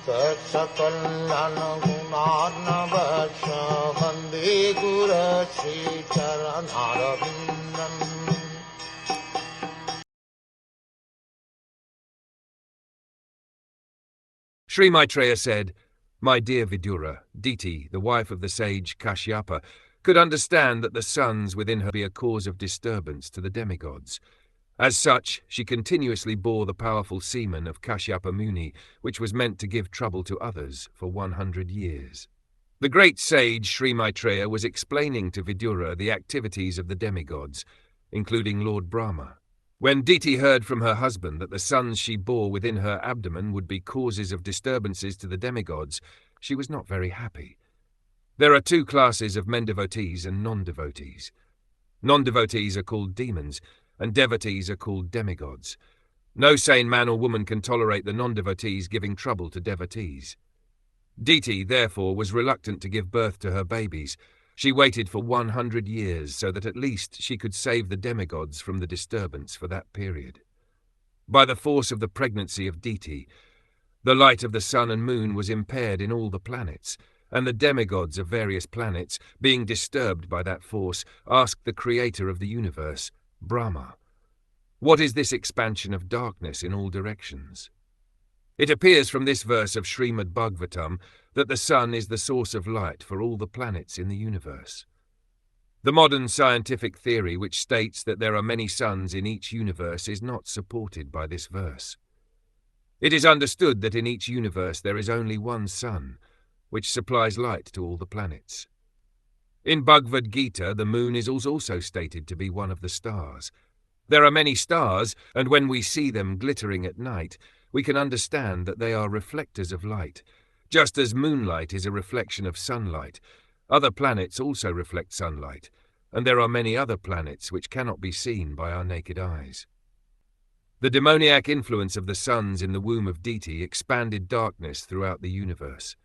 Saksakallan gunarnavasya Vande Guru Sri Charanarabindam. Sri Maitreya said, "My dear Vidura, Diti, the wife of the sage Kashyapa, could understand that the sons within her be a cause of disturbance to the demigods. As such, she continuously bore the powerful semen of Kashyapa Muni, which was meant to give trouble to others for 100 years. The great sage Sri Maitreya was explaining to Vidura the activities of the demigods, including Lord Brahma. When Diti heard from her husband that the sons she bore within her abdomen would be causes of disturbances to the demigods, she was not very happy. There are two classes of men devotees and non-devotees. Non-devotees are called demons, and devotees are called demigods. No sane man or woman can tolerate the non-devotees giving trouble to devotees. Diti, therefore, was reluctant to give birth to her babies. She waited for 100 years so that at least she could save the demigods from the disturbance for that period. By the force of the pregnancy of Diti, the light of the sun and moon was impaired in all the planets, and the demigods of various planets, being disturbed by that force, asked the creator of the universe, Brahma, "What is this expansion of darkness in all directions?" It appears from this verse of Srimad Bhagwatam that the sun is the source of light for all the planets in the universe. The modern scientific theory which states that there are many suns in each universe is not supported by this verse. It is understood that in each universe there is only one sun, which supplies light to all the planets. In Bhagavad Gita, the moon is also stated to be one of the stars. There are many stars, and when we see them glittering at night, we can understand that they are reflectors of light. Just as moonlight is a reflection of sunlight, other planets also reflect sunlight, and there are many other planets which cannot be seen by our naked eyes. The demoniac influence of the suns in the womb of Diti expanded darkness throughout the universe.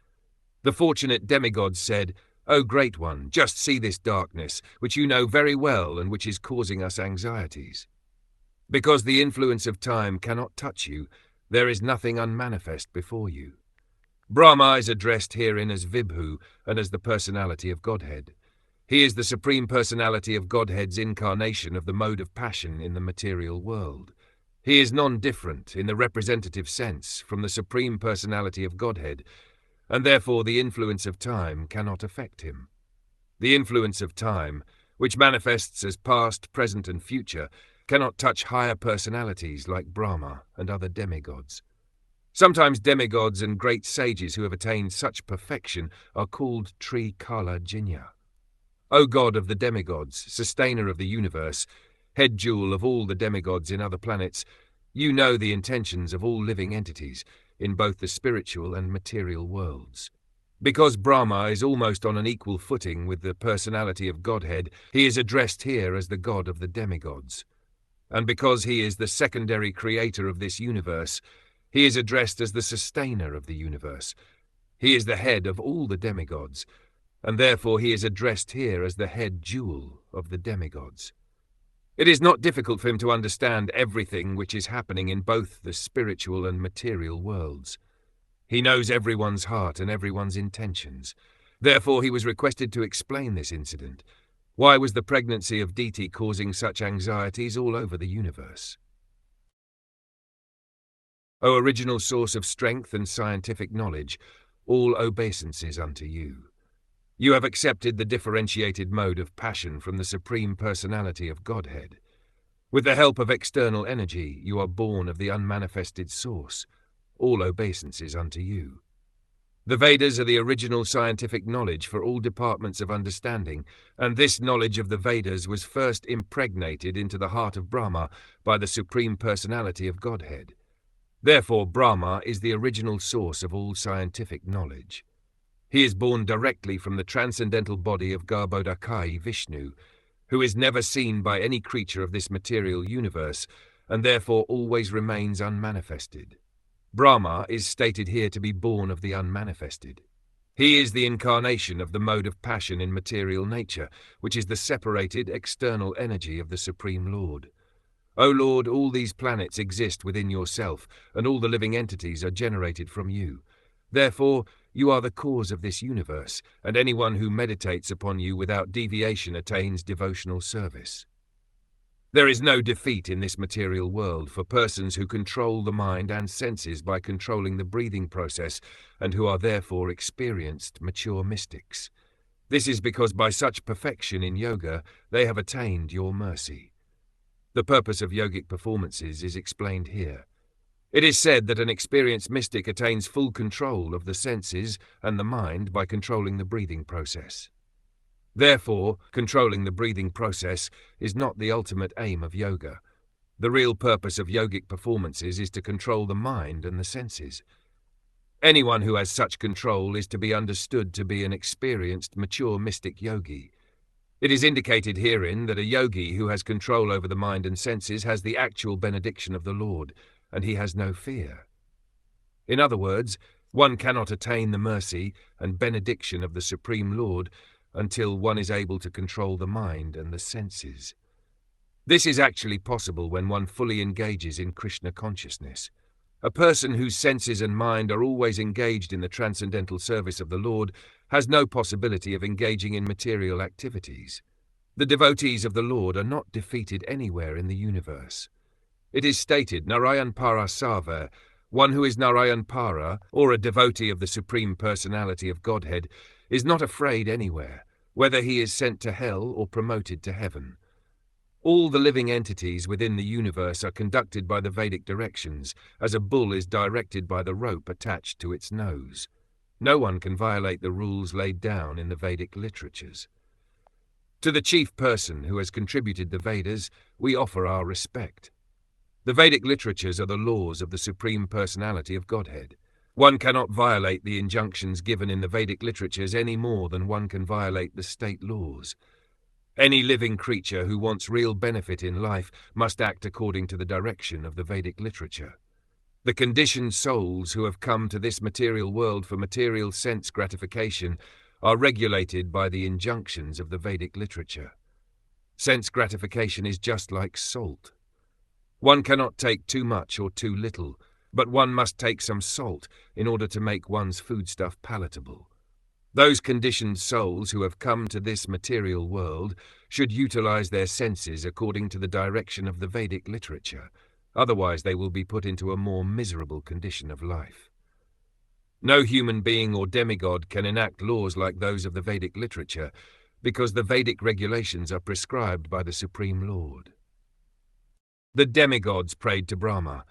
The fortunate demigods said, "O Great One, just see this darkness, which you know very well and which is causing us anxieties. Because the influence of time cannot touch you, there is nothing unmanifest before you." Brahma is addressed herein as Vibhu and as the personality of Godhead. He is the Supreme Personality of Godhead's incarnation of the mode of passion in the material world. He is non-different in the representative sense from the Supreme Personality of Godhead, and therefore the influence of time cannot affect him. The influence of time, which manifests as past, present, and future, cannot touch higher personalities like Brahma and other demigods. Sometimes demigods and great sages who have attained such perfection are called Trikala Jinya. O God of the demigods, sustainer of the universe, head jewel of all the demigods in other planets, you know the intentions of all living entities in both the spiritual and material worlds. Because Brahma is almost on an equal footing with the personality of Godhead, he is addressed here as the God of the demigods. And because he is the secondary creator of this universe, he is addressed as the sustainer of the universe. He is the head of all the demigods, and therefore he is addressed here as the head jewel of the demigods. It is not difficult for him to understand everything which is happening in both the spiritual and material worlds. He knows everyone's heart and everyone's intentions. Therefore he was requested to explain this incident. Why was the pregnancy of Diti causing such anxieties all over the universe? O original source of strength and scientific knowledge, all obeisances unto you. You have accepted the differentiated mode of passion from the Supreme Personality of Godhead. With the help of external energy, you are born of the unmanifested source. All obeisances unto you. The Vedas are the original scientific knowledge for all departments of understanding, and this knowledge of the Vedas was first impregnated into the heart of Brahma by the Supreme Personality of Godhead. Therefore, Brahma is the original source of all scientific knowledge. He is born directly from the transcendental body of Garbhodakaya Vishnu, who is never seen by any creature of this material universe, and therefore always remains unmanifested. Brahma is stated here to be born of the unmanifested. He is the incarnation of the mode of passion in material nature, which is the separated external energy of the Supreme Lord. O Lord, all these planets exist within yourself, and all the living entities are generated from you. Therefore, you are the cause of this universe, and anyone who meditates upon you without deviation attains devotional service. There is no defeat in this material world for persons who control the mind and senses by controlling the breathing process and who are therefore experienced, mature mystics. This is because by such perfection in yoga, they have attained your mercy. The purpose of yogic performances is explained here. It is said that an experienced mystic attains full control of the senses and the mind by controlling the breathing process. Therefore, controlling the breathing process is not the ultimate aim of yoga. The real purpose of yogic performances is to control the mind and the senses. Anyone who has such control is to be understood to be an experienced, mature mystic yogi. It is indicated herein that a yogi who has control over the mind and senses has the actual benediction of the Lord, and he has no fear. In other words, one cannot attain the mercy and benediction of the Supreme Lord until one is able to control the mind and the senses. This is actually possible when one fully engages in Krishna consciousness. A person whose senses and mind are always engaged in the transcendental service of the Lord has no possibility of engaging in material activities. The devotees of the Lord are not defeated anywhere in the universe. It is stated, Narayan Para Sarva, one who is Narayan Para, or a devotee of the Supreme Personality of Godhead, is not afraid anywhere, whether he is sent to hell or promoted to heaven. All the living entities within the universe are conducted by the Vedic directions, as a bull is directed by the rope attached to its nose. No one can violate the rules laid down in the Vedic literatures. To the chief person who has contributed the Vedas, we offer our respect. The Vedic literatures are the laws of the Supreme Personality of Godhead. One cannot violate the injunctions given in the Vedic literatures any more than one can violate the state laws. Any living creature who wants real benefit in life must act according to the direction of the Vedic literature. The conditioned souls who have come to this material world for material sense gratification are regulated by the injunctions of the Vedic literature. Sense gratification is just like salt. One cannot take too much or too little, but one must take some salt in order to make one's foodstuff palatable. Those conditioned souls who have come to this material world should utilize their senses according to the direction of the Vedic literature, otherwise they will be put into a more miserable condition of life. No human being or demigod can enact laws like those of the Vedic literature, because the Vedic regulations are prescribed by the Supreme Lord. The demigods prayed to Brahma,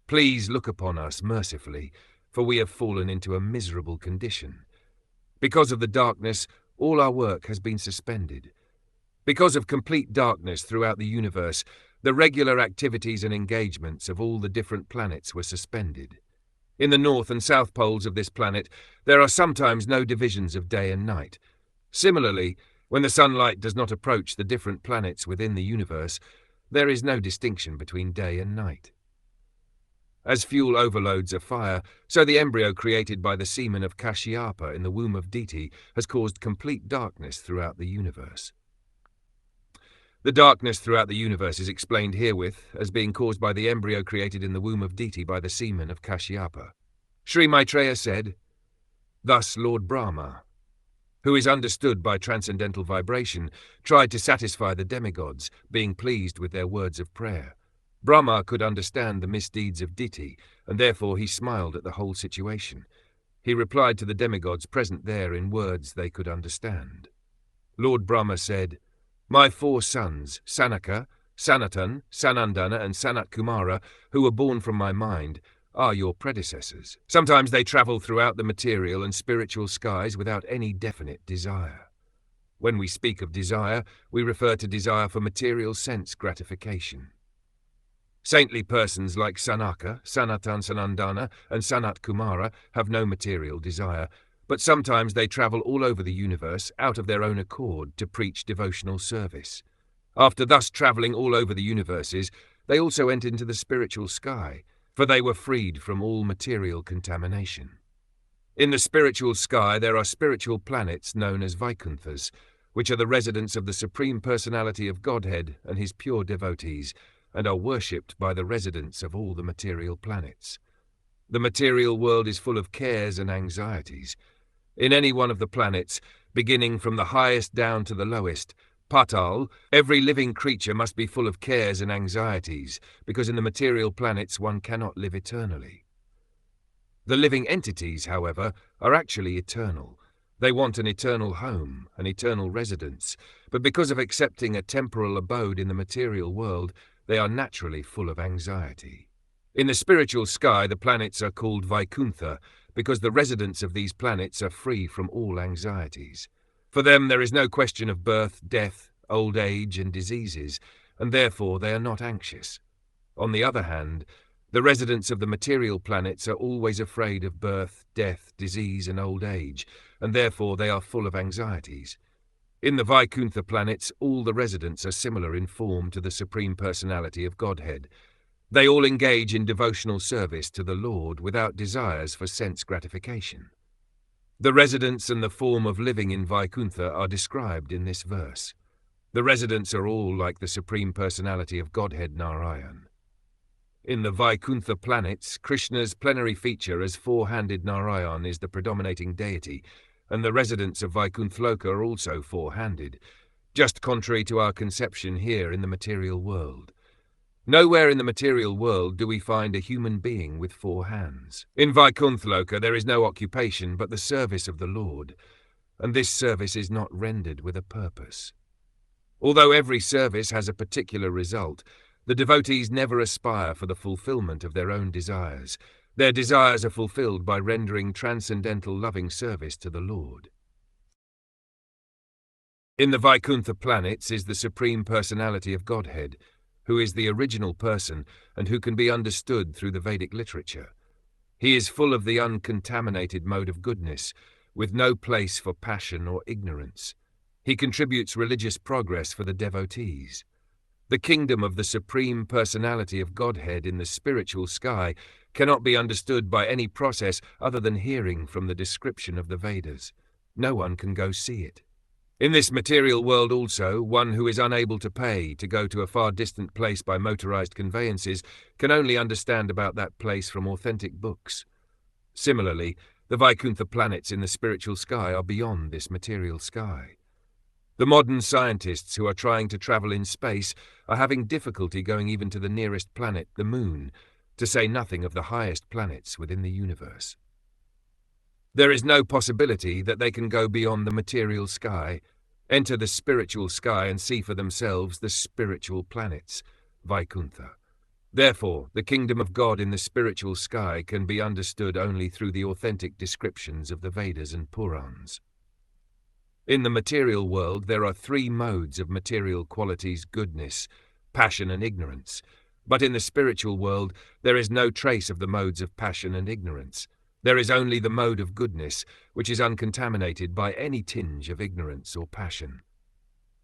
"Please look upon us mercifully, for we have fallen into a miserable condition. Because of the darkness, all our work has been suspended. Because of complete darkness throughout the universe, the regular activities and engagements of all the different planets were suspended. In the north and south poles of this planet, there are sometimes no divisions of day and night. Similarly, when the sunlight does not approach the different planets within the universe, there is no distinction between day and night. As fuel overloads a fire, so the embryo created by the semen of Kashyapa in the womb of Diti has caused complete darkness throughout the universe. The darkness throughout the universe is explained herewith as being caused by the embryo created in the womb of Diti by the semen of Kashyapa. Sri Maitreya said, "Thus Lord Brahma, who is understood by transcendental vibration, tried to satisfy the demigods, being pleased with their words of prayer. Brahma could understand the misdeeds of Diti, and therefore he smiled at the whole situation. He replied to the demigods present there in words they could understand. Lord Brahma said, 'My 4 sons, Sanaka, Sanatan, Sanandana, and Sanat Kumara, who were born from my mind, are your predecessors. Sometimes they travel throughout the material and spiritual skies without any definite desire. When we speak of desire, we refer to desire for material sense gratification. Saintly persons like Sanaka, Sanatan Sanandana, and Sanat Kumara have no material desire, but sometimes they travel all over the universe out of their own accord to preach devotional service. After thus travelling all over the universes, they also went into the spiritual sky, for they were freed from all material contamination. In the spiritual sky there are spiritual planets known as Vaikunthas, which are the residents of the Supreme Personality of Godhead and his pure devotees, and are worshipped by the residents of all the material planets. The material world is full of cares and anxieties. In any one of the planets, beginning from the highest down to the lowest, Patal, every living creature must be full of cares and anxieties, because in the material planets one cannot live eternally. The living entities, however, are actually eternal. They want an eternal home, an eternal residence, but because of accepting a temporal abode in the material world, they are naturally full of anxiety. In the spiritual sky, the planets are called Vaikuntha, because the residents of these planets are free from all anxieties. For them there is no question of birth, death, old age, and diseases, and therefore they are not anxious. On the other hand, the residents of the material planets are always afraid of birth, death, disease, and old age, and therefore they are full of anxieties. In the Vaikuntha planets, all the residents are similar in form to the Supreme Personality of Godhead. They all engage in devotional service to the Lord without desires for sense gratification. The residents and the form of living in Vaikuntha are described in this verse. The residents are all like the Supreme Personality of Godhead Narayan. In the Vaikuntha planets, Krishna's plenary feature as four-handed Narayan is the predominating deity, and the residents of Vaikuntha are also four-handed, just contrary to our conception here in the material world. Nowhere in the material world do we find a human being with four hands. In Vaikuntha there is no occupation but the service of the Lord, and this service is not rendered with a purpose. Although every service has a particular result, the devotees never aspire for the fulfillment of their own desires. Their desires are fulfilled by rendering transcendental loving service to the Lord. In the Vaikuntha planets is the Supreme Personality of Godhead, who is the original person and who can be understood through the Vedic literature. He is full of the uncontaminated mode of goodness, with no place for passion or ignorance. He contributes religious progress for the devotees. The kingdom of the Supreme Personality of Godhead in the spiritual sky cannot be understood by any process other than hearing from the description of the Vedas. No one can go see it. In this material world also, one who is unable to pay to go to a far distant place by motorized conveyances can only understand about that place from authentic books. Similarly, the Vaikuntha planets in the spiritual sky are beyond this material sky. The modern scientists who are trying to travel in space are having difficulty going even to the nearest planet, the Moon, to say nothing of the highest planets within the universe. There is no possibility that they can go beyond the material sky, enter the spiritual sky and see for themselves the spiritual planets, Vaikuntha. Therefore, the kingdom of God in the spiritual sky can be understood only through the authentic descriptions of the Vedas and Purans. In the material world, there are three modes of material qualities: goodness, passion, and ignorance. But in the spiritual world, there is no trace of the modes of passion and ignorance. There is only the mode of goodness, which is uncontaminated by any tinge of ignorance or passion.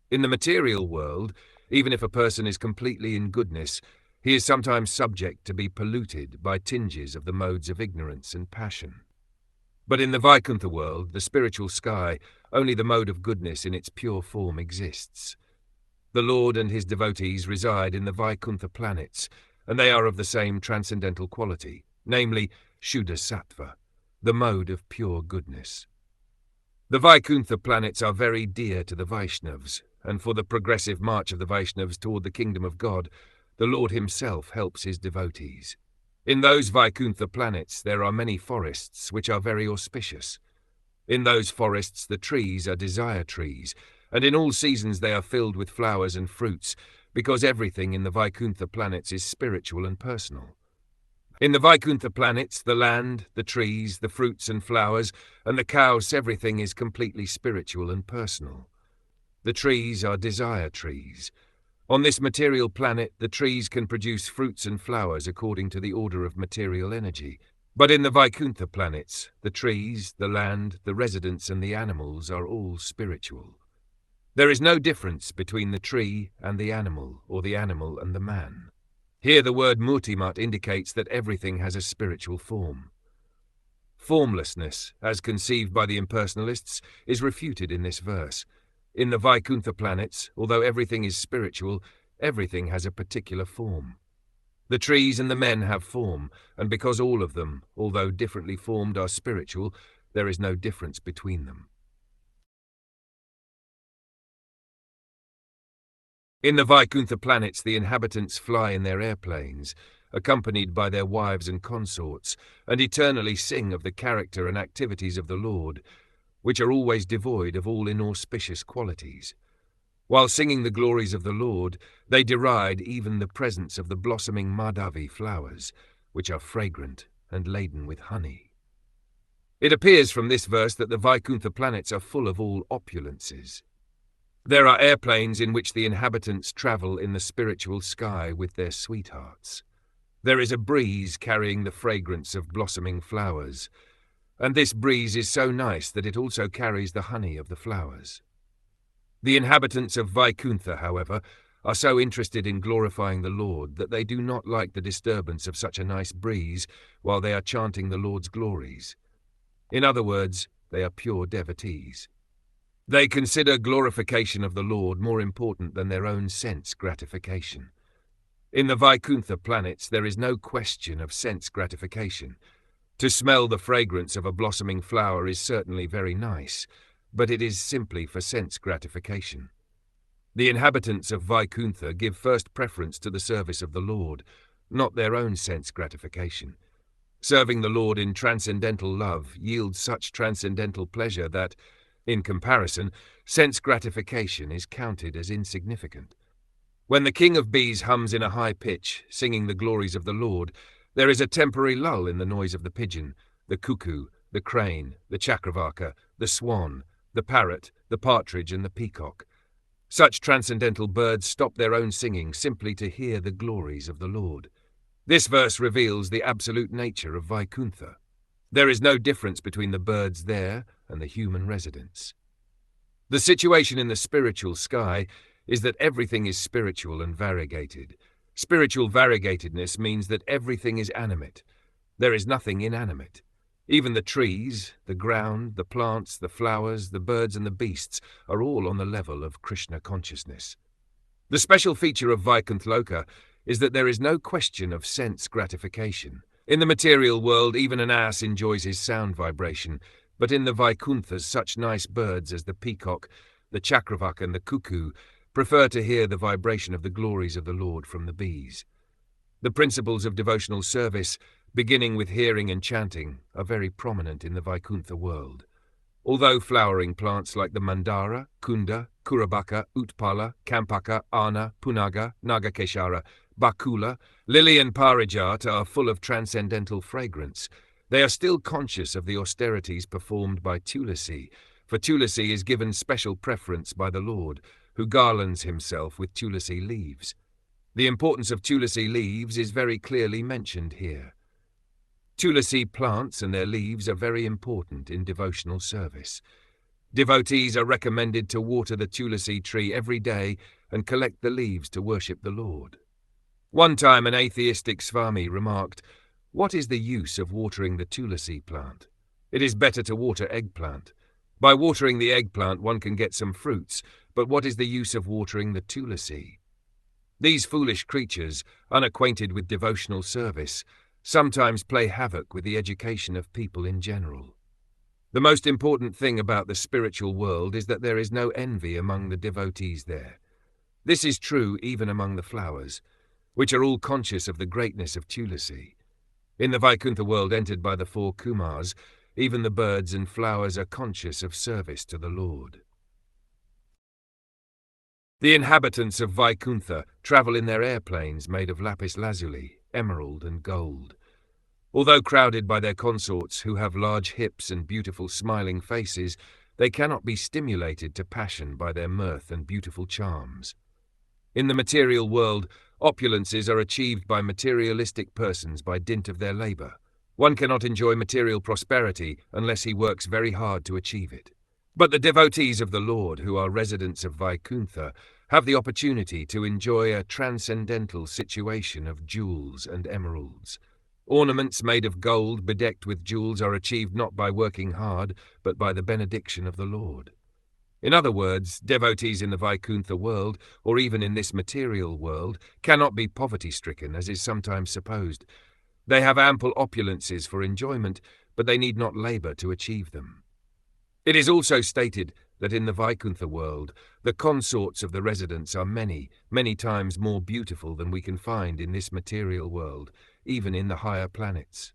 In the material world, even if a person is completely in goodness, he is sometimes subject to be polluted by tinges of the modes of ignorance and passion. But in the Vaikuntha world, the spiritual sky, only the mode of goodness in its pure form exists. The Lord and his devotees reside in the Vaikuntha planets, and they are of the same transcendental quality, namely Shuddha Sattva, the mode of pure goodness. The Vaikuntha planets are very dear to the Vaishnavas, and for the progressive march of the Vaishnavas toward the kingdom of God, the Lord himself helps his devotees. In those Vaikuntha planets there are many forests which are very auspicious. In those forests the trees are desire trees, and in all seasons they are filled with flowers and fruits, because everything in the Vaikuntha planets is spiritual and personal. In the Vaikuntha planets, the land, the trees, the fruits and flowers, and the cows, everything is completely spiritual and personal. The trees are desire trees. On this material planet, the trees can produce fruits and flowers according to the order of material energy. But in the Vaikuntha planets, the trees, the land, the residents, and the animals are all spiritual. There is no difference between the tree and the animal, or the animal and the man. Here the word murtimat indicates that everything has a spiritual form. Formlessness, as conceived by the impersonalists, is refuted in this verse. In the Vaikuntha planets, although everything is spiritual, everything has a particular form. The trees and the men have form, and because all of them, although differently formed, are spiritual, there is no difference between them. In the Vaikuntha planets, the inhabitants fly in their airplanes, accompanied by their wives and consorts, and eternally sing of the character and activities of the Lord, which are always devoid of all inauspicious qualities. While singing the glories of the Lord, they deride even the presence of the blossoming Madhavi flowers, which are fragrant and laden with honey. It appears from this verse that the Vaikuntha planets are full of all opulences. There are airplanes in which the inhabitants travel in the spiritual sky with their sweethearts. There is a breeze carrying the fragrance of blossoming flowers, and this breeze is so nice that it also carries the honey of the flowers. The inhabitants of Vaikuntha, however, are so interested in glorifying the Lord that they do not like the disturbance of such a nice breeze while they are chanting the Lord's glories. In other words, they are pure devotees. They consider glorification of the Lord more important than their own sense gratification. In the Vaikuntha planets, there is no question of sense gratification. To smell the fragrance of a blossoming flower is certainly very nice, but it is simply for sense gratification. The inhabitants of Vaikuntha give first preference to the service of the Lord, not their own sense gratification. Serving the Lord in transcendental love yields such transcendental pleasure that, in comparison, sense gratification is counted as insignificant. When the king of bees hums in a high pitch, singing the glories of the Lord, there is a temporary lull in the noise of the pigeon, the cuckoo, the crane, the chakravaka, the swan, the parrot, the partridge, and the peacock. Such transcendental birds stop their own singing simply to hear the glories of the Lord. This verse reveals the absolute nature of Vaikuntha. There is no difference between the birds there and the human residents. The situation in the spiritual sky is that everything is spiritual and variegated. Spiritual variegatedness means that everything is animate. There is nothing inanimate. Even the trees, the ground, the plants, the flowers, the birds and the beasts are all on the level of Krishna consciousness. The special feature of Vaikuntha Loka is that there is no question of sense gratification. In the material world, even an ass enjoys his sound vibration, but in the Vaikunthas, such nice birds as the peacock, the chakravaka and the cuckoo prefer to hear the vibration of the glories of the Lord from the bees. The principles of devotional service, beginning with hearing and chanting, are very prominent in the Vaikuntha world. Although flowering plants like the mandara, kunda, kurabaka, utpala, kampaka, ana, punaga, nagakeshara, bakula, lily and parijat are full of transcendental fragrance, they are still conscious of the austerities performed by Tulasi, for Tulasi is given special preference by the Lord, who garlands himself with Tulasi leaves. The importance of Tulasi leaves is very clearly mentioned here. Tulasi plants and their leaves are very important in devotional service. Devotees are recommended to water the Tulasi tree every day and collect the leaves to worship the Lord. One time an atheistic swami remarked, "What is the use of watering the Tulasi plant? It is better to water eggplant. By watering the eggplant one can get some fruits, but what is the use of watering the Tulasi?" These foolish creatures, unacquainted with devotional service, sometimes play havoc with the education of people in general. The most important thing about the spiritual world is that there is no envy among the devotees there. This is true even among the flowers, which are all conscious of the greatness of Tulasi. In the Vaikuntha world entered by the 4 Kumars, even the birds and flowers are conscious of service to the Lord. The inhabitants of Vaikuntha travel in their airplanes made of lapis lazuli, emerald and gold. Although crowded by their consorts who have large hips and beautiful smiling faces, they cannot be stimulated to passion by their mirth and beautiful charms. In the material world, opulences are achieved by materialistic persons by dint of their labor. One cannot enjoy material prosperity unless he works very hard to achieve it. But the devotees of the Lord, who are residents of Vaikuntha, have the opportunity to enjoy a transcendental situation of jewels and emeralds. Ornaments made of gold bedecked with jewels are achieved not by working hard, but by the benediction of the Lord. In other words, devotees in the Vaikuntha world, or even in this material world, cannot be poverty-stricken, as is sometimes supposed. They have ample opulences for enjoyment, but they need not labor to achieve them. It is also stated that in the Vaikuntha world, the consorts of the residents are many, many times more beautiful than we can find in this material world, even in the higher planets.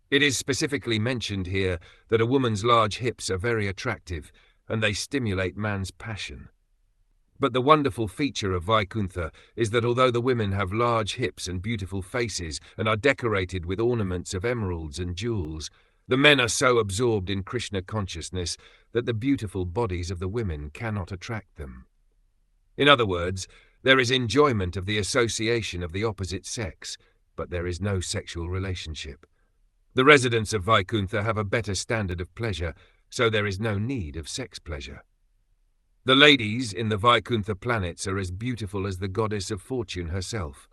It is specifically mentioned here that a woman's large hips are very attractive, and they stimulate man's passion. But the wonderful feature of Vaikuntha is that although the women have large hips and beautiful faces and are decorated with ornaments of emeralds and jewels, the men are so absorbed in Krishna consciousness that the beautiful bodies of the women cannot attract them. In other words, there is enjoyment of the association of the opposite sex, but there is no sexual relationship. The residents of Vaikuntha have a better standard of pleasure, so there is no need of sex pleasure. The ladies in the Vaikuntha planets are as beautiful as the goddess of fortune herself.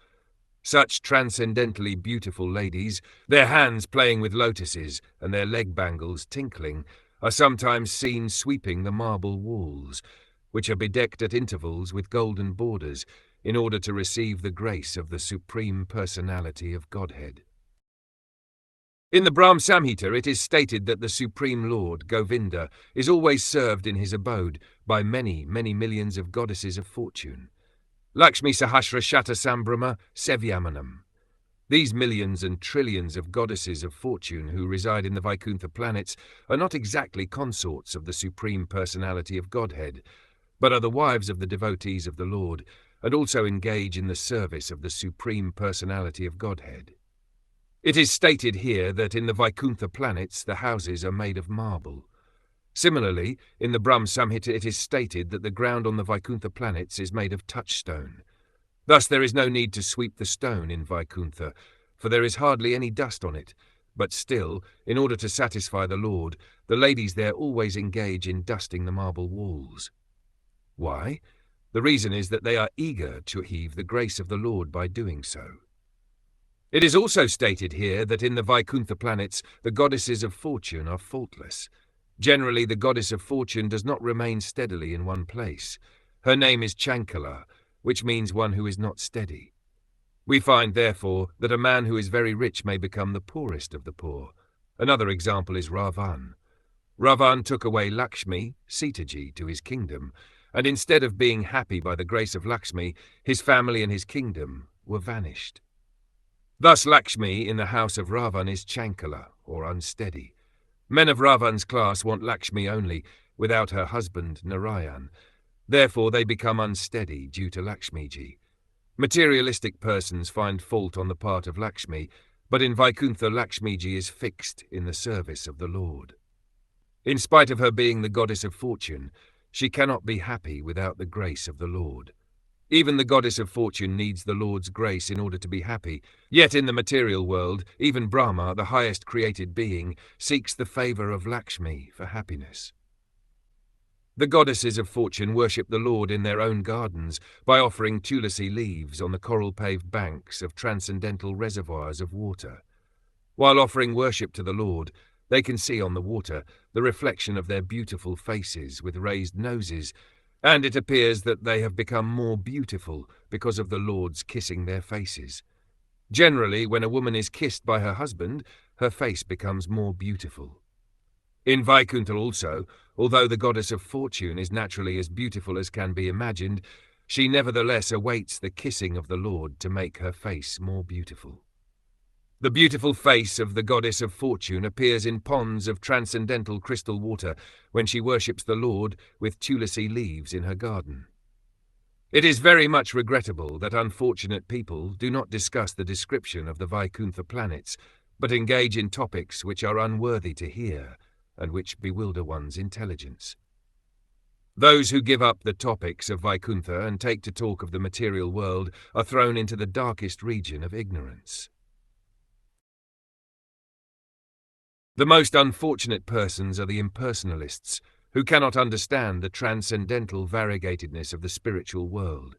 Such transcendently beautiful ladies, their hands playing with lotuses and their leg bangles tinkling, are sometimes seen sweeping the marble walls, which are bedecked at intervals with golden borders, in order to receive the grace of the Supreme Personality of Godhead. In the Brahma Samhita it is stated that the Supreme Lord, Govinda, is always served in his abode by many, many millions of goddesses of fortune. Lakshmi Sahasra Shata Sambrahma Sevyamanam. These millions and trillions of goddesses of fortune who reside in the Vaikuntha planets are not exactly consorts of the Supreme Personality of Godhead, but are the wives of the devotees of the Lord, and also engage in the service of the Supreme Personality of Godhead. It is stated here that in the Vaikuntha planets the houses are made of marble. Similarly, in the Brahma Samhita it is stated that the ground on the Vaikuntha planets is made of touchstone. Thus there is no need to sweep the stone in Vaikuntha, for there is hardly any dust on it, but still, in order to satisfy the Lord, the ladies there always engage in dusting the marble walls. Why? The reason is that they are eager to achieve the grace of the Lord by doing so. It is also stated here that in the Vaikuntha planets the goddesses of fortune are faultless. Generally, the goddess of fortune does not remain steadily in one place. Her name is Chankala, which means one who is not steady. We find, therefore, that a man who is very rich may become the poorest of the poor. Another example is Ravan. Ravan took away Lakshmi, Sitaji, to his kingdom, and instead of being happy by the grace of Lakshmi, his family and his kingdom were vanished. Thus Lakshmi in the house of Ravan is Chankala, or unsteady. Men of Ravan's class want Lakshmi only, without her husband Narayan. Therefore they become unsteady due to Lakshmiji. Materialistic persons find fault on the part of Lakshmi, but in Vaikuntha Lakshmiji is fixed in the service of the Lord. In spite of her being the goddess of fortune, she cannot be happy without the grace of the Lord. Even the goddess of fortune needs the Lord's grace in order to be happy, yet in the material world, even Brahma, the highest created being, seeks the favor of Lakshmi for happiness. The goddesses of fortune worship the Lord in their own gardens by offering tulasi leaves on the coral-paved banks of transcendental reservoirs of water. While offering worship to the Lord, they can see on the water the reflection of their beautiful faces with raised noses, and it appears that they have become more beautiful because of the Lord's kissing their faces. Generally, when a woman is kissed by her husband, her face becomes more beautiful. In Vaikuntha also, although the goddess of fortune is naturally as beautiful as can be imagined, she nevertheless awaits the kissing of the Lord to make her face more beautiful. The beautiful face of the goddess of fortune appears in ponds of transcendental crystal water when she worships the Lord with tulasi leaves in her garden. It is very much regrettable that unfortunate people do not discuss the description of the Vaikuntha planets, but engage in topics which are unworthy to hear and which bewilder one's intelligence. Those who give up the topics of Vaikuntha and take to talk of the material world are thrown into the darkest region of ignorance. The most unfortunate persons are the impersonalists, who cannot understand the transcendental variegatedness of the spiritual world.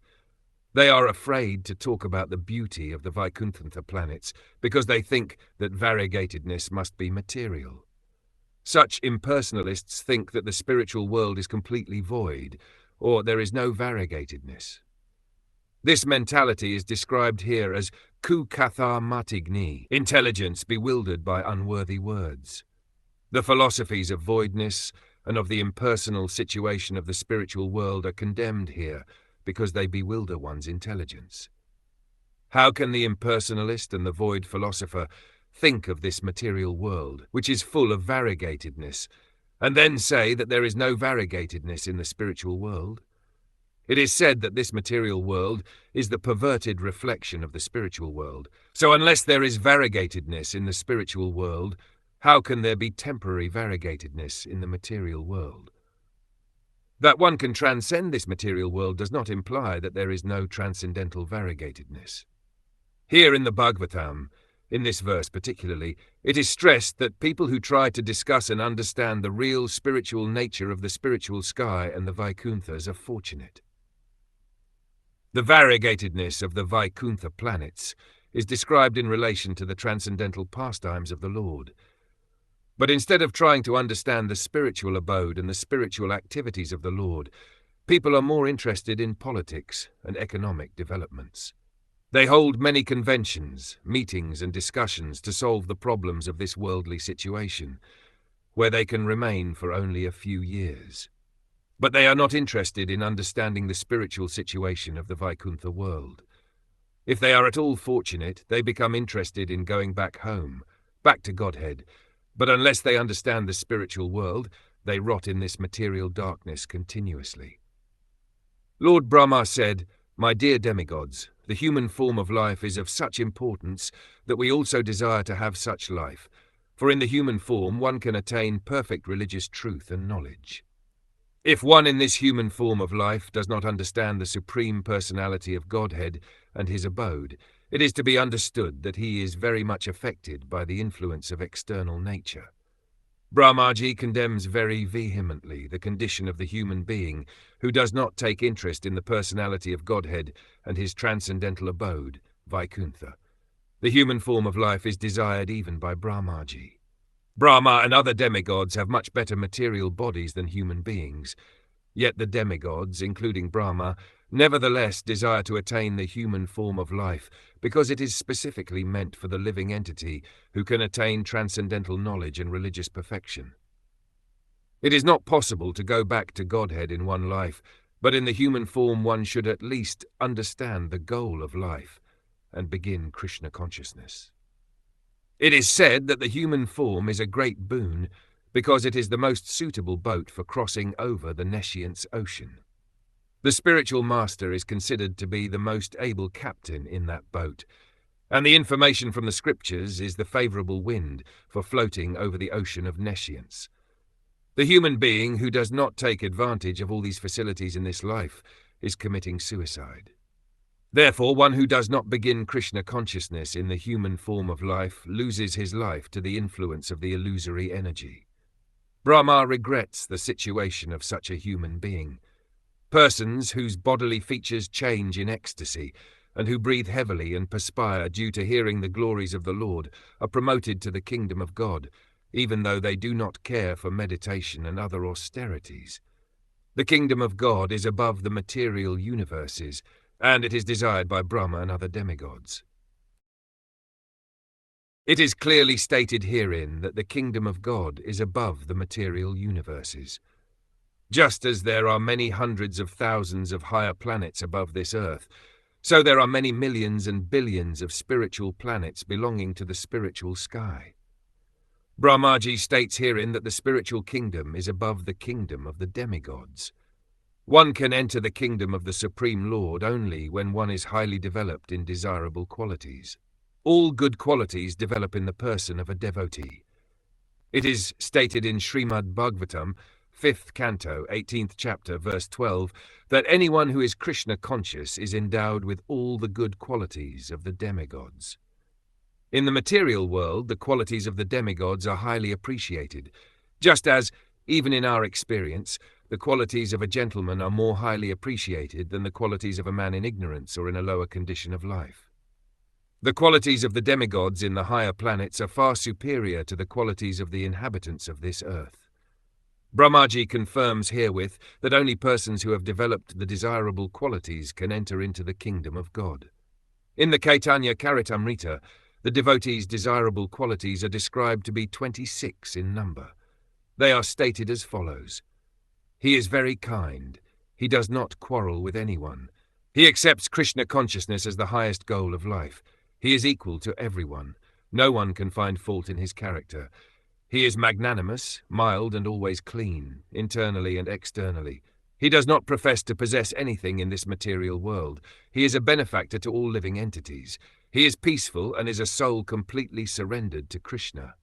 They are afraid to talk about the beauty of the Vaikuntha planets because they think that variegatedness must be material. Such impersonalists think that the spiritual world is completely void, or there is no variegatedness. This mentality is described here as ku-katha matigni, intelligence bewildered by unworthy words. The philosophies of voidness and of the impersonal situation of the spiritual world are condemned here because they bewilder one's intelligence. How can the impersonalist and the void philosopher think of this material world, which is full of variegatedness, and then say that there is no variegatedness in the spiritual world? It is said that this material world is the perverted reflection of the spiritual world. So unless there is variegatedness in the spiritual world, how can there be temporary variegatedness in the material world? That one can transcend this material world does not imply that there is no transcendental variegatedness. Here in the Bhagavatam, in this verse particularly, it is stressed that people who try to discuss and understand the real spiritual nature of the spiritual sky and the Vaikunthas are fortunate. The variegatedness of the Vaikuntha planets is described in relation to the transcendental pastimes of the Lord. But instead of trying to understand the spiritual abode and the spiritual activities of the Lord, people are more interested in politics and economic developments. They hold many conventions, meetings and discussions to solve the problems of this worldly situation, where they can remain for only a few years. But they are not interested in understanding the spiritual situation of the Vaikuntha world. If they are at all fortunate, they become interested in going back home, back to Godhead, but unless they understand the spiritual world, they rot in this material darkness continuously. Lord Brahma said, "My dear demigods, the human form of life is of such importance that we also desire to have such life, for in the human form one can attain perfect religious truth and knowledge. If one in this human form of life does not understand the Supreme Personality of Godhead and his abode, it is to be understood that he is very much affected by the influence of external nature. Brahmaji condemns very vehemently the condition of the human being who does not take interest in the personality of Godhead and his transcendental abode, Vaikuntha. The human form of life is desired even by Brahmaji. Brahma and other demigods have much better material bodies than human beings, yet the demigods, including Brahma, nevertheless desire to attain the human form of life because it is specifically meant for the living entity who can attain transcendental knowledge and religious perfection. It is not possible to go back to Godhead in one life, but in the human form one should at least understand the goal of life and begin Krishna consciousness. It is said that the human form is a great boon because it is the most suitable boat for crossing over the nescience ocean. The spiritual master is considered to be the most able captain in that boat, and the information from the scriptures is the favorable wind for floating over the ocean of nescience. The human being who does not take advantage of all these facilities in this life is committing suicide. Therefore, one who does not begin Krishna consciousness in the human form of life loses his life to the influence of the illusory energy. Brahma regrets the situation of such a human being. Persons whose bodily features change in ecstasy and who breathe heavily and perspire due to hearing the glories of the Lord are promoted to the kingdom of God, even though they do not care for meditation and other austerities. The kingdom of God is above the material universes, and it is desired by Brahma and other demigods. It is clearly stated herein that the kingdom of God is above the material universes. Just as there are many hundreds of thousands of higher planets above this earth, so there are many millions and billions of spiritual planets belonging to the spiritual sky. Brahmaji states herein that the spiritual kingdom is above the kingdom of the demigods. One can enter the kingdom of the Supreme Lord only when one is highly developed in desirable qualities. All good qualities develop in the person of a devotee. It is stated in Srimad Bhagwatam, 5th canto, 18th chapter, verse 12, that anyone who is Krishna conscious is endowed with all the good qualities of the demigods. In the material world, the qualities of the demigods are highly appreciated, just as, even in our experience, the qualities of a gentleman are more highly appreciated than the qualities of a man in ignorance or in a lower condition of life. The qualities of the demigods in the higher planets are far superior to the qualities of the inhabitants of this earth. Brahmaji confirms herewith that only persons who have developed the desirable qualities can enter into the kingdom of God. In the Caitanya Charitamrita, the devotees' desirable qualities are described to be 26 in number. They are stated as follows. He is very kind. He does not quarrel with anyone. He accepts Krishna consciousness as the highest goal of life. He is equal to everyone. No one can find fault in his character. He is magnanimous, mild, and always clean, internally and externally. He does not profess to possess anything in this material world. He is a benefactor to all living entities. He is peaceful and is a soul completely surrendered to Krishna.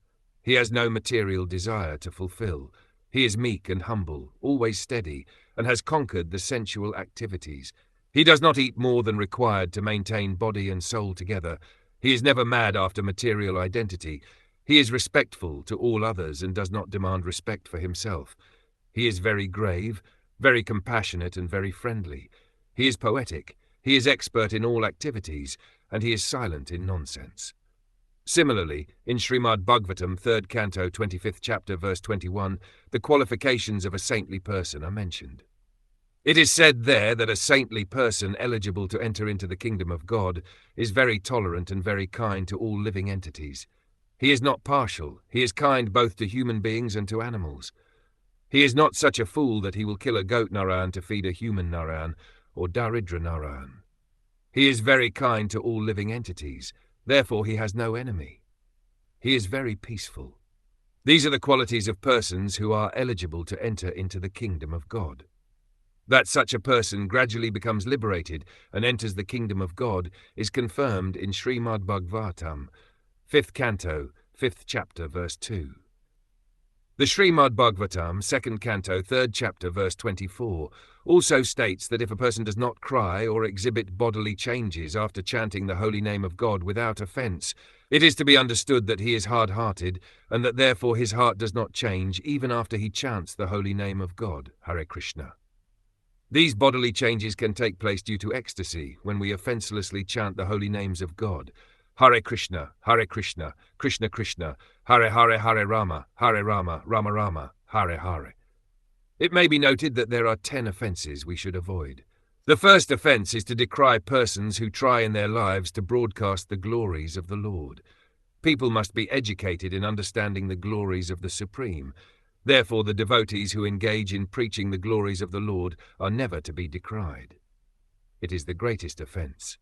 He has no material desire to fulfill. He is meek and humble, always steady, and has conquered the sensual activities. He does not eat more than required to maintain body and soul together. He is never mad after material identity. He is respectful to all others and does not demand respect for himself. He is very grave, very compassionate, and very friendly. He is poetic. He is expert in all activities, and he is silent in nonsense. Similarly, in Srimad Bhagwatam, 3rd canto, 25th chapter, verse 21, the qualifications of a saintly person are mentioned. It is said there that a saintly person eligible to enter into the kingdom of God is very tolerant and very kind to all living entities. He is not partial. He is kind both to human beings and to animals. He is not such a fool that he will kill a goat Narayan to feed a human Narayan, or Daridra Narayan. He is very kind to all living entities. Therefore he has no enemy. He is very peaceful. These are the qualities of persons who are eligible to enter into the kingdom of God. That such a person gradually becomes liberated and enters the kingdom of God is confirmed in Srimad Bhagwatam, 5th canto, 5th chapter, verse 2. The Srimad Bhagwatam, 2nd canto, 3rd chapter, verse 24, also states that if a person does not cry or exhibit bodily changes after chanting the holy name of God without offense, it is to be understood that he is hard-hearted, and that therefore his heart does not change even after he chants the holy name of God, Hare Krishna. These bodily changes can take place due to ecstasy when we offenselessly chant the holy names of God, Hare Krishna, Krishna Krishna, Hare Hare Rama, Rama Rama, Hare Hare. It may be noted that there are 10 offences we should avoid. The first offence is to decry persons who try in their lives to broadcast the glories of the Lord. People must be educated in understanding the glories of the Supreme. Therefore, the devotees who engage in preaching the glories of the Lord are never to be decried. It is the greatest offence.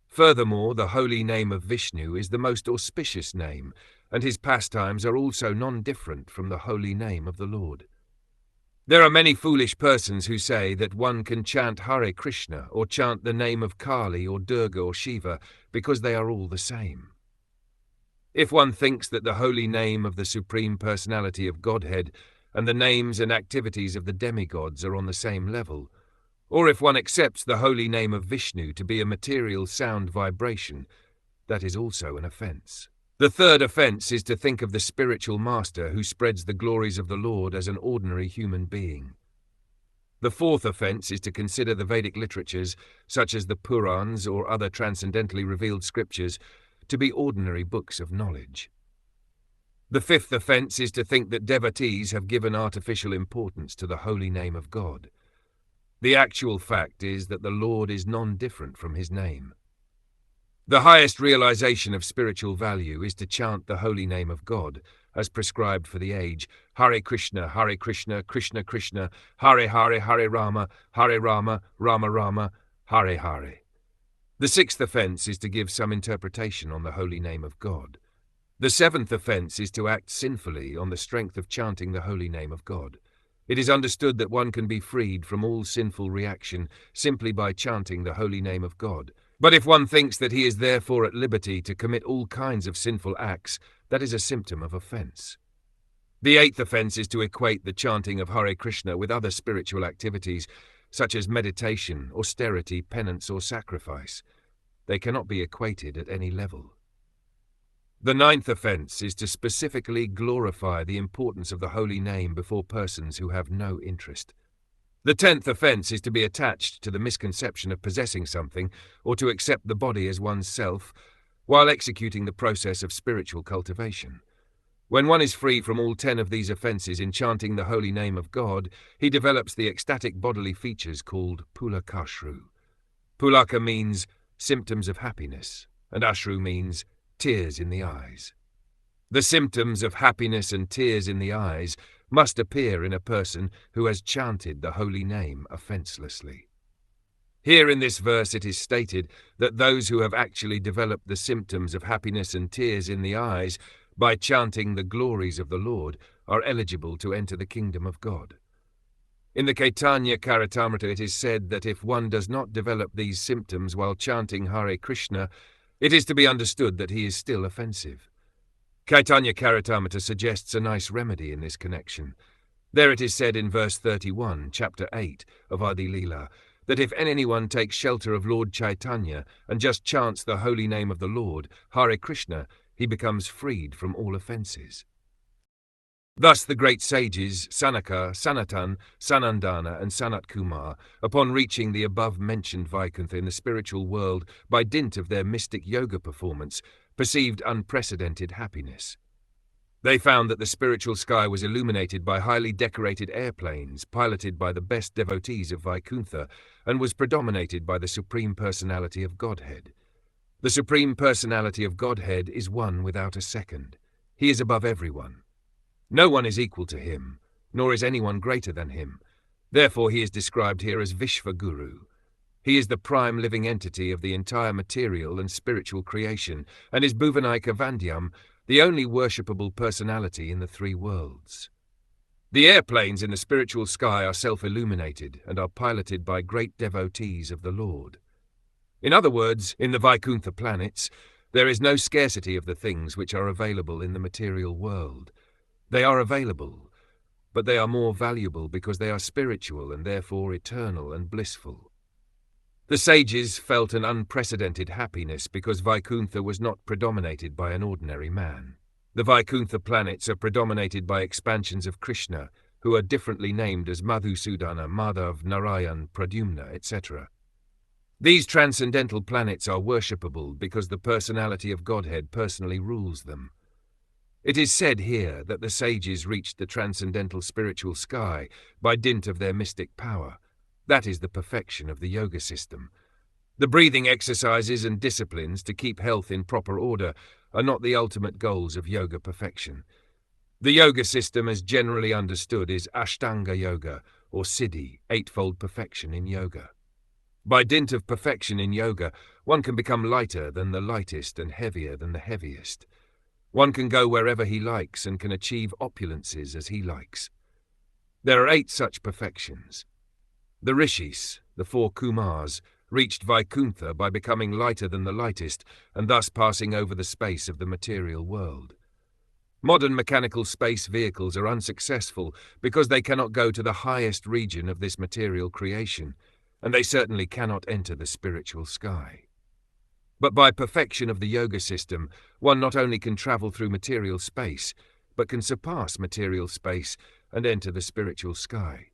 Furthermore, the holy name of Vishnu is the most auspicious name, and his pastimes are also non-different from the holy name of the Lord. There are many foolish persons who say that one can chant Hare Krishna or chant the name of Kali or Durga or Shiva because they are all the same. If one thinks that the holy name of the Supreme Personality of Godhead and the names and activities of the demigods are on the same level, or if one accepts the holy name of Vishnu to be a material sound vibration, that is also an offence. The third offence is to think of the spiritual master who spreads the glories of the Lord as an ordinary human being. The fourth offence is to consider the Vedic literatures, such as the Purans or other transcendentally revealed scriptures, to be ordinary books of knowledge. The fifth offence is to think that devotees have given artificial importance to the holy name of God. The actual fact is that the Lord is non-different from his name. The highest realization of spiritual value is to chant the holy name of God, as prescribed for the age, Hare Krishna, Krishna Krishna, Hare Rama, Rama Rama, Hare Hare. The sixth offence is to give some interpretation on the holy name of God. The seventh offence is to act sinfully on the strength of chanting the holy name of God. It is understood that one can be freed from all sinful reaction simply by chanting the holy name of God. But if one thinks that he is therefore at liberty to commit all kinds of sinful acts, that is a symptom of offence. The eighth offence is to equate the chanting of Hare Krishna with other spiritual activities, such as meditation, austerity, penance, or sacrifice. They cannot be equated at any level. The ninth offence is to specifically glorify the importance of the holy name before persons who have no interest. The 10th offence is to be attached to the misconception of possessing something or to accept the body as one's self, while executing the process of spiritual cultivation. When one is free from all 10 of these offenses in chanting the holy name of God, he develops the ecstatic bodily features called pulakashru. Pulaka means symptoms of happiness, and ashru means tears in the eyes. The symptoms of happiness and tears in the eyes must appear in a person who has chanted the holy name offenselessly. Here in this verse it is stated that those who have actually developed the symptoms of happiness and tears in the eyes by chanting the glories of the Lord are eligible to enter the kingdom of God. In the Caitanya Charitamrita it is said that if one does not develop these symptoms while chanting Hare Krishna, it is to be understood that he is still offensive. Caitanya Charitamrita suggests a nice remedy in this connection. There it is said in verse 31, chapter 8 of Adi Leela, that if anyone takes shelter of Lord Chaitanya and just chants the holy name of the Lord, Hare Krishna, he becomes freed from all offences. Thus the great sages Sanaka, Sanatan, Sanandana and Sanat Kumar, upon reaching the above-mentioned Vaikuntha in the spiritual world by dint of their mystic yoga performance, perceived unprecedented happiness. They found that the spiritual sky was illuminated by highly decorated airplanes piloted by the best devotees of Vaikuntha and was predominated by the Supreme Personality of Godhead. The Supreme Personality of Godhead is one without a second. He is above everyone. No one is equal to him, nor is anyone greater than him. Therefore he is described here as Vishvaguru. He is the prime living entity of the entire material and spiritual creation, and is Bhuvanaika Vandyam, the only worshipable personality in the three worlds. The airplanes in the spiritual sky are self-illuminated and are piloted by great devotees of the Lord. In other words, in the Vaikuntha planets, there is no scarcity of the things which are available in the material world. They are available, but they are more valuable because they are spiritual and therefore eternal and blissful. The sages felt an unprecedented happiness because Vaikuntha was not predominated by an ordinary man. The Vaikuntha planets are predominated by expansions of Krishna, who are differently named as Madhusudana, Madhav, Narayan, Pradyumna, etc. These transcendental planets are worshipable because the personality of Godhead personally rules them. It is said here that the sages reached the transcendental spiritual sky by dint of their mystic power. That is the perfection of the yoga system. The breathing exercises and disciplines to keep health in proper order are not the ultimate goals of yoga perfection. The yoga system as generally understood is Ashtanga Yoga, or Siddhi, eightfold perfection in yoga. By dint of perfection in yoga, one can become lighter than the lightest and heavier than the heaviest. One can go wherever he likes and can achieve opulences as he likes. There are 8 such perfections. The Rishis, the 4 Kumars, reached Vaikuntha by becoming lighter than the lightest and thus passing over the space of the material world. Modern mechanical space vehicles are unsuccessful because they cannot go to the highest region of this material creation, and they certainly cannot enter the spiritual sky. But by perfection of the yoga system, one not only can travel through material space, but can surpass material space and enter the spiritual sky.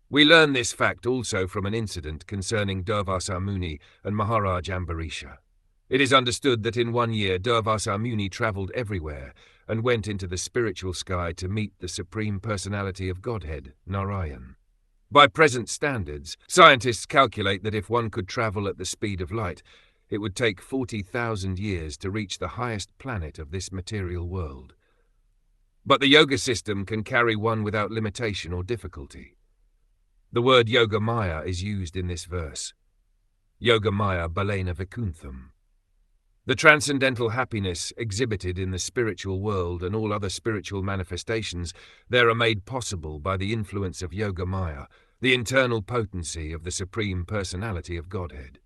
We learn this fact also from an incident concerning Durvasa Muni and Maharaj Ambarisha. It is understood that in 1 year Durvasa Muni travelled everywhere and went into the spiritual sky to meet the Supreme Personality of Godhead, Narayan. By present standards, scientists calculate that if one could travel at the speed of light, it would take 40,000 years to reach the highest planet of this material world. But the yoga system can carry one without limitation or difficulty. The word Yoga Maya is used in this verse. Yoga Maya Balena Vikuntham. The transcendental happiness exhibited in the spiritual world and all other spiritual manifestations there are made possible by the influence of Yoga Maya, the internal potency of the Supreme Personality of Godhead.